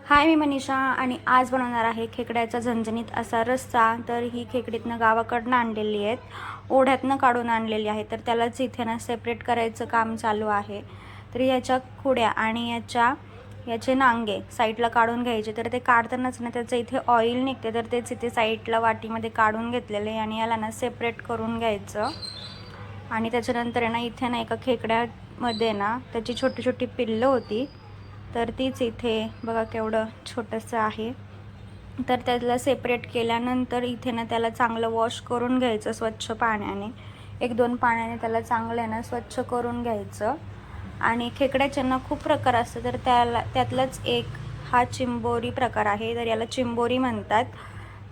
हाय, मी मनीषा आणि आज बनवणार आहे खेकड्याचा झणझणीत असा रस्सा. तर ही खेकडीतनं गावाकडनं आणलेली आहेत, ओढ्यातनं काढून आणलेली आहे. तर त्यालाच इथे ना सेपरेट करायचं काम चालू आहे. तर याच्या खुड्या आणि याचे नांगे साईडला काढून घ्यायचे. तर ते काढतानाच ना त्याचं इथे ऑइल निघते, तर तेच इथे साईडला वाटीमध्ये काढून घेतलेले आणि याला ना सेपरेट करून घ्यायचं. आणि त्याच्यानंतर आहे ना इथे ना एका खेकड्यामध्ये ना त्याची छोटी छोटी पिल्लं होती, तर तीच इथे बघा केवढं छोटंसं आहे. तर त्याला सेपरेट केल्यानंतर इथे ना त्याला चांगलं वॉश करून घ्यायचं स्वच्छ पाण्याने. 1-2 पाण्याने त्याला चांगलं ना स्वच्छ करून घ्यायचं. आणि खेकड्याचे ना खूप प्रकार असतात, तर त्यातलाच एक हा चिंबोरी प्रकार आहे. तर याला चिंबोरी म्हणतात.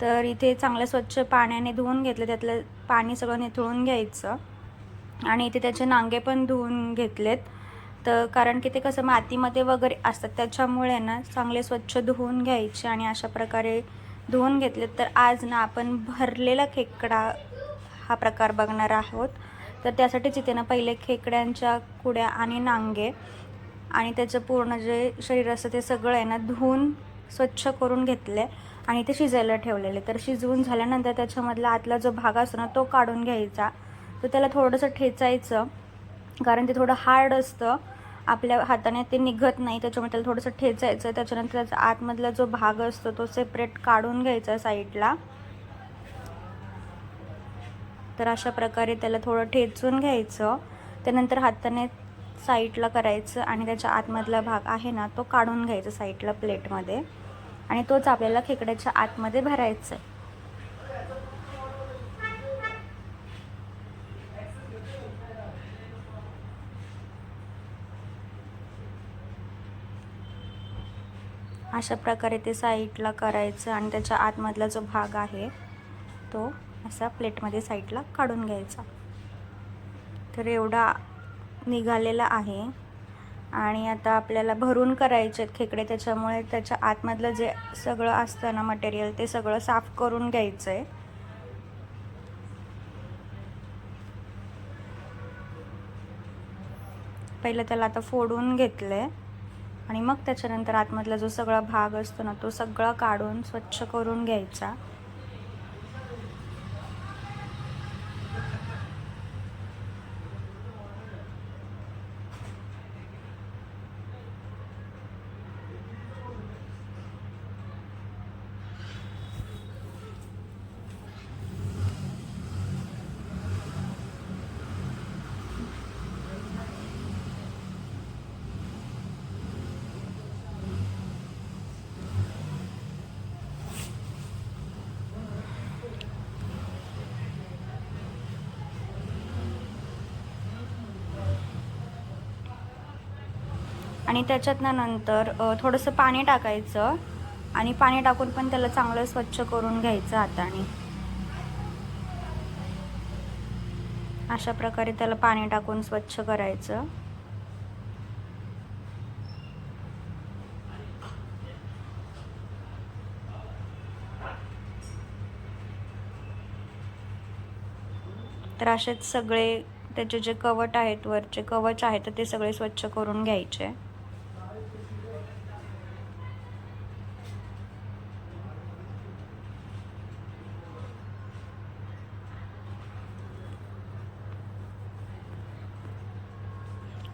तर इथे चांगलं स्वच्छ पाण्याने धुवून घेतलं, त्यातलं पाणी सगळं निथळून घ्यायचं. आणि इथे त्याचे नांगे पण धुवून घेतलेत. तर कारण की ते कसं मातीमध्ये वगैरे असतात, त्याच्यामुळे ना चांगले स्वच्छ धुवून घ्यायचे आणि अशा प्रकारे धुवून घेतलेत. तर आज ना आपण भरलेला खेकडा हा प्रकार बघणार आहोत. तर त्यासाठीच इथे ना पहिले खेकड्यांच्या कुड्या आणि नांगे आणि त्याचं पूर्ण जे शरीर असतं ते सगळं आहे ना धुवून स्वच्छ करून घेतले आणि ते शिजायला ठेवलेले. तर शिजवून झाल्यानंतर त्याच्यामधला आतला जो भाग असतो ना तो काढून घ्यायचा. तर त्याला थोडंसं ठेचायचं, कारण ते थोडं हार्ड असतं, आपल्या हाताने ते निघत नाही, त्याच्यामुळे त्याला थोडंसं ठेचायचं. त्याच्यानंतर त्याचा आतमधला जो भाग असतो तो सेपरेट काढून घ्यायचा साईडला. तर अशा प्रकारे त्याला थोडं ठेचून घ्यायचं. त्यानंतर हाताने साईडला करायचं आणि त्याच्या आतमधला भाग आहे ना तो काढून घ्यायचा साईडला प्लेटमध्ये आणि तोच आपल्याला खेकड्याच्या आतमध्ये भरायचा. अशा प्रकारे ते साईडला करायचं आणि त्याच्या आतमधला जो भाग आहे तो असा प्लेटमध्ये साईडला काढून घ्यायचा. तर एवढा निघालेला आहे. आणि आता आपल्याला भरून करायचे आहेत खेकडे, त्याच्यामुळे त्याच्या आतमधलं जे सगळं असतं ना मटेरियल ते सगळं साफ करून घ्यायचं आहे. पहिलं त्याला आता फोडून घेतलं आहे आणि मग त्याच्यानंतर आतमधला जो सगळा भाग असतो ना तो सगळा काढून स्वच्छ करून घ्यायचा. आणि त्याच्यातनं नंतर थोडंसं पाणी टाकायचं आणि पाणी टाकून पण त्याला चांगलं स्वच्छ करून घ्यायचं हाताने. अशा प्रकारे त्याला पाणी टाकून स्वच्छ करायचं. तर असेच सगळे त्याचे जे कवच आहेत, वरचे कवच आहेत, तर ते सगळे स्वच्छ करून घ्यायचे.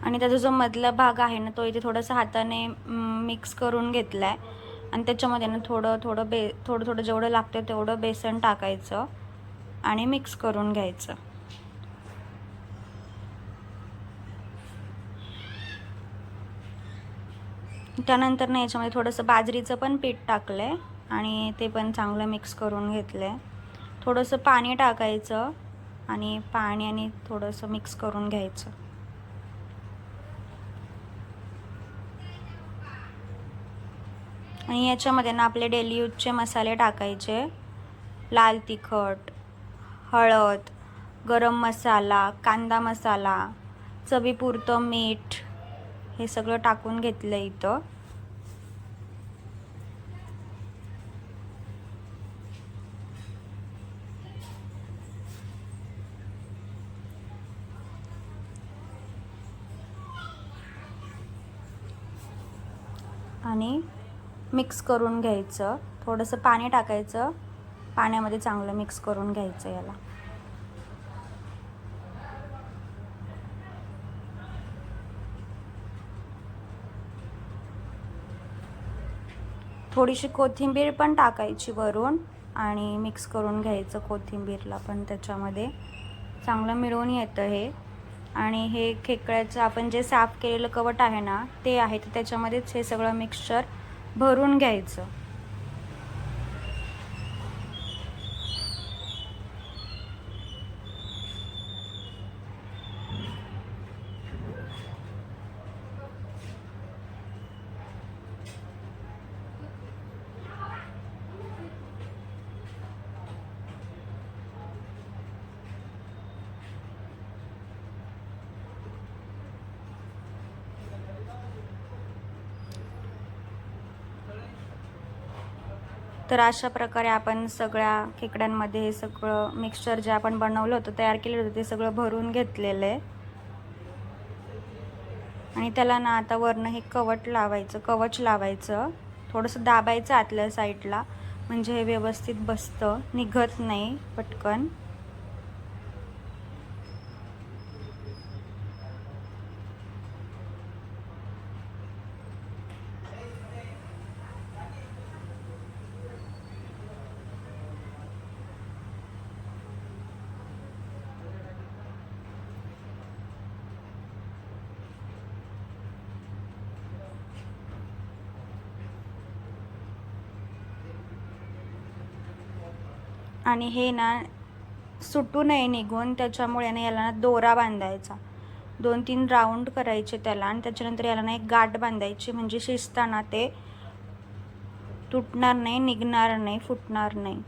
आणि त्याचा जो मधला भाग आहे ना तो इथे थोडासा हाताने मिक्स करून घेतला आहे आणि त्याच्यामध्ये ना थोडं थोडं जेवढं लागतं तेवढं बेसन टाकायचं आणि मिक्स करून घ्यायचं. त्यानंतर ना याच्यामध्ये थोडंसं बाजरीचं पण पीठ टाकलं आहे आणि ते पण चांगलं मिक्स करून घेतलं आहे. थोडंसं पाणी टाकायचं आणि पाण्याने थोडंसं मिक्स करून घ्यायचं. आणि याच्यामध्ये ना आपले डेली यूजचे मसाले टाकायचे. लाल तिखट, हळद, गरम मसाला, कांदा मसाला, चवीपुरतं मीठ हे सगळं टाकून घेतलं इथं. आणि मिक्स करून घ्यायचं. थोडंसं पाणी टाकायचं, पाण्यामध्ये चांगलं मिक्स करून घ्यायचं याला. थोडीशी कोथिंबीर पण टाकायची वरून आणि मिक्स करून घ्यायचं. कोथिंबीरला पण त्याच्यामध्ये चांगलं मिळून येतं हे. आणि हे खेकड्याचं आपण जे साफ केलेलं कवट आहे ना ते आहे, तर त्याच्यामध्येच हे सगळं मिक्सचर भरून घ्यायचं. तर अशा प्रकारे आपण सगळ्या खेकड्यांमध्ये हे सगळं मिक्सचर जे आपण बनवलं होतं, तयार केलेलं होतं, ते सगळं भरून घेतलेलं आहे. आणि त्याला ना आता वरनं हे कवच लावायचं. थोडंसं दाबायचं आतल्या साईडला, म्हणजे हे व्यवस्थित बसतं, निघत नाही पटकन. आणि हे ना सुटू नये निघून, त्याच्यामुळे ना याला ना दोरा बांधायचा. 2-3 राऊंड करायचे त्याला आणि त्याच्यानंतर याला ना एक गाठ बांधायची, म्हणजे शिजताना ते तुटणार नाही, निघणार नाही, फुटणार नाही.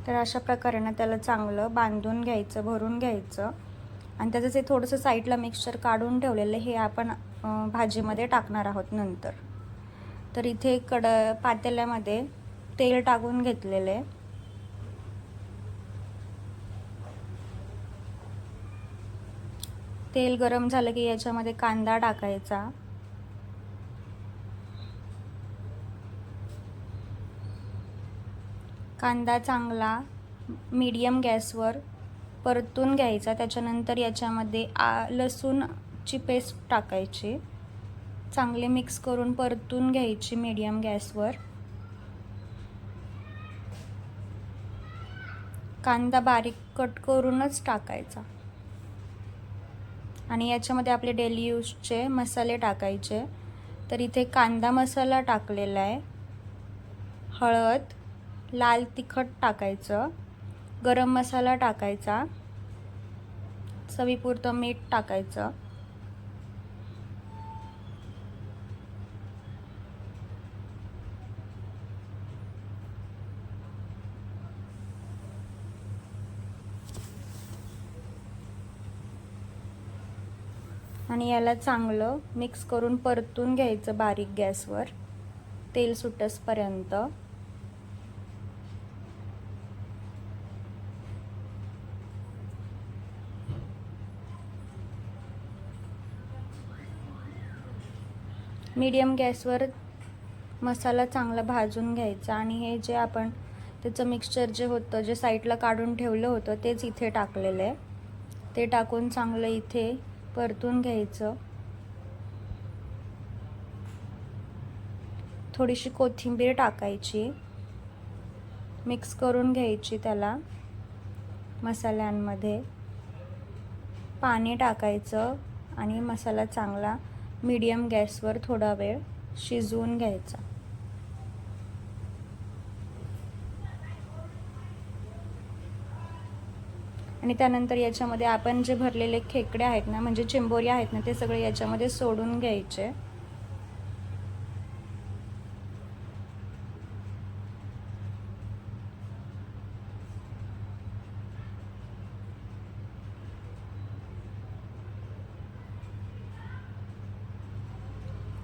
तर अशा प्रकारे ना त्याला चांगलं बांधून घ्यायचं, भरून घ्यायचं. आणि त्याचं जे थोडंसं साईडला मिक्सचर काढून ठेवलेलं हे आपण भाजीमध्ये टाकणार आहोत नंतर. तर इथे पातेल्यामध्ये तेल टाकून घेतलेलं आहे. तेल गरम झालं की याच्यामध्ये कांदा टाकायचा. कांदा चांगला मीडियम गॅसवर परतून घ्यायचा. त्याच्यानंतर याच्यामध्ये लसूणची पेस्ट टाकायची, चांगले मिक्स करून परतून घ्यायची मीडियम गॅसवर. कांदा बारीक कट करूनच टाकायचा. आणि याच्यामध्ये आपले डेली यूजचे मसाले टाकायचे. तर इथे कांदा मसाला टाकलेला आहे, हळद, लाल तिखट टाकायचं, गरम मसाला टाकायचा, चवीपुरतं मीठ टाकायचं. आणि याला चांगलं मिक्स करून परतून घ्यायचं बारीक गॅसवर, तेल सुटसपर्यंत. मीडियम गॅसवर मसाला चांगला भाजून घ्यायचा. आणि हे जे आपण त्याचं मिक्सचर जे होतं, जे साईडला काढून ठेवलं होतं, तेच इथे टाकलेलं आहे. ते टाकून चांगलं इथे परतून घ्यायचं. थोडीशी कोथिंबीर टाकायची, मिक्स करून घ्यायची त्याला मसाल्यांमध्ये. पाणी टाकायचं आणि मसाला चांगला मीडियम गॅसवर थोडा वेळ शिजवून घ्यायचा. आणि त्यानंतर याच्यामध्ये आपण जे भरलेले खेकडे आहेत ना, म्हणजे चिंबोरी आहेत ना, ते सगळे याच्यामध्ये सोडून घ्यायचे.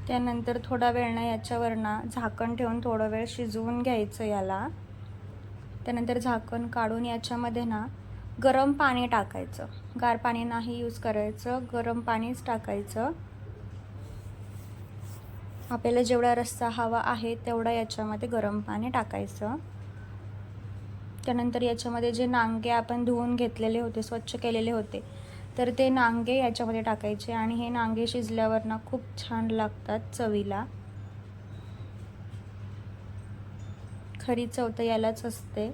त्यानंतर थोडा वेळ ना याच्यावरनं झाकण ठेवून थोडा वेळ शिजवून घ्यायचं याला. त्यानंतर झाकण काढून याच्यामध्ये ना गरम पाणी टाकायचं. गार पाणी नाही यूज करायचं, गरम पाणीच टाकायचं. आपल्याला जेवढा रस्सा हवा आहे तेवढा याच्यामध्ये गरम पाणी टाकायचं. त्यानंतर याच्यामध्ये जे नांगे आपण धुवून घेतलेले होते, स्वच्छ केलेले होते, तर ते नांगे याच्यामध्ये टाकायचे आणि हे नांगे शिजल्यावर ना खूप छान लागतात चवीला. खरी चव तर यालाच असते.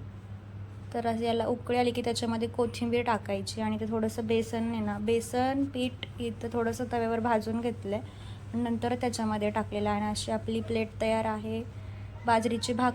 तर याला उकळी आली की त्याच्यामध्ये कोथिंबीर टाकायची आणि ते थोडंसं बेसन आहे ना, बेसन पीठ इथं थोडंसं तव्यावर भाजून घेतलं आहे, नंतर त्याच्यामध्ये टाकलेलं आहे आणि अशी आपली प्लेट तयार आहे. बाजरीची भाकरी